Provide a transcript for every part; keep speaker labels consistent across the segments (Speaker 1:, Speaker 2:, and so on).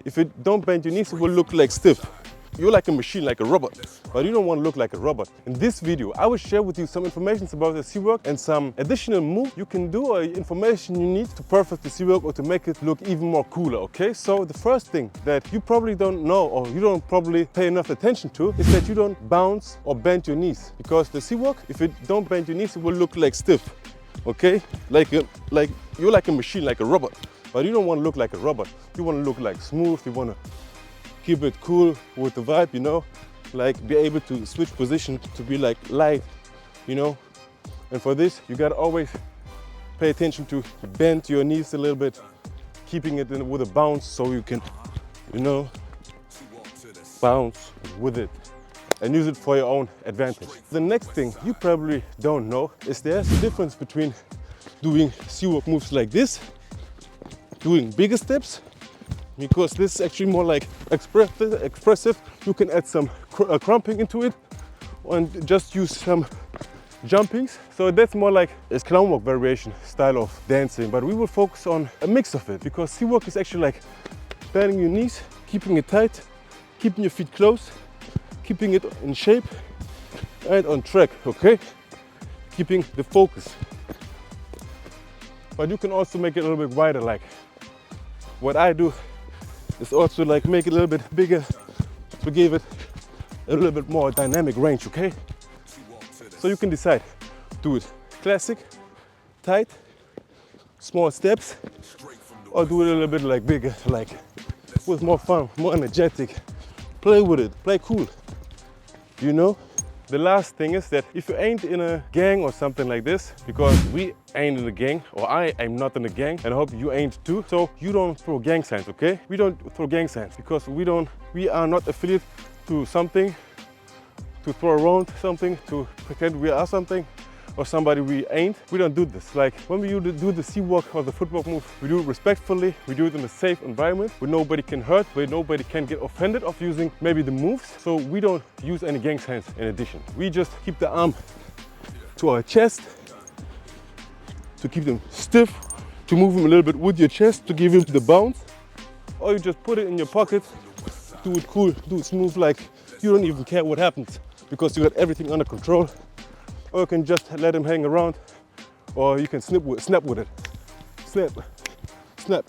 Speaker 1: If you don't bend your knees, it will look like stiff. You're like a machine, like a robot, but you don't want to look like a robot. In this video, I will share with you some information about the cwalk and some additional moves you can do or information you need to perfect the cwalk or to make it look even more cooler, okay? So the first thing that you probably don't know or you don't probably pay enough attention to is that you don't bounce or bend your knees, because the cwalk, if you don't bend your knees, it will look like stiff, okay? Like you're like a machine, like a robot, but you don't want to look like a robot. You want to look like smooth, you want to keep it cool with the vibe, you know, like be able to switch position to be like light, you know. And for this, you gotta always pay attention to bend your knees a little bit, keeping it in with a bounce so you can, you know, bounce with it and use it for your own advantage. The next thing you probably don't know is there's a difference between doing cwalk moves like this, doing bigger steps, because this is actually more like expressive. You can add some crumping into it and just use some jumpings. So that's more like a clown walk variation style of dancing, but we will focus on a mix of it, because cwalk is actually like bending your knees, keeping it tight, keeping your feet close, keeping it in shape and on track, okay? Keeping the focus. But you can also make it a little bit wider, like what I do is also like make it a little bit bigger to give it a little bit more dynamic range, okay? So you can decide, do it classic, tight, small steps, or do it a little bit like bigger, like with more fun, more energetic. Play with it, play cool, you know? The last thing is that if you ain't in a gang or something like this, because we ain't in a gang, or I am not in a gang, and I hope you ain't too, so you don't throw gang signs, okay? We don't throw gang signs because we are not affiliated to something, to throw around something, to pretend we are something or somebody we ain't. We don't do this. Like when we do the cwalk or the footwork move, we do it respectfully, we do it in a safe environment where nobody can hurt, where nobody can get offended of using maybe the moves. So we don't use any gang signs in addition. We just keep the arm to our chest, to keep them stiff, to move them a little bit with your chest, to give him the bounce. Or you just put it in your pocket, do it cool, do it smooth, like you don't even care what happens because you got everything under control. Or you can just let him hang around, or you can snap with it. Snap, snap.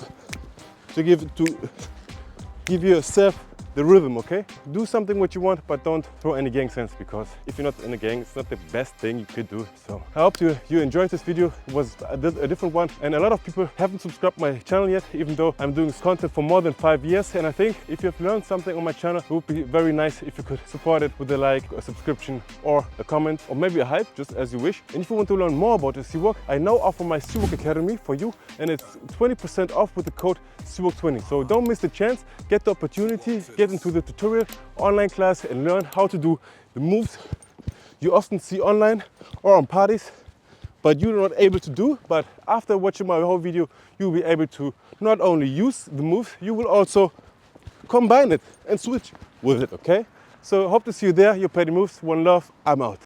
Speaker 1: To give yourself the rhythm, okay? Do something what you want, but don't throw any gang signs, because if you're not in a gang, it's not the best thing you could do. So I hope you enjoyed this video. It was a different one, and a lot of people haven't subscribed my channel yet, even though I'm doing this content for more than 5 years. And I think if you've learned something on my channel, it would be very nice if you could support it with a like, a subscription, or a comment, or maybe a hype, just as you wish. And if you want to learn more about the cwalk, I now offer my cwalk Academy for you, and it's 20% off with the code cwalk20. So don't miss the chance, get the opportunity, get into the tutorial online class and learn how to do the moves you often see online or on parties, but you're not able to do. But after watching my whole video, you'll be able to not only use the moves, you will also combine it and switch with it, okay? So hope to see you there. Your Petty Moves, one love, I'm out.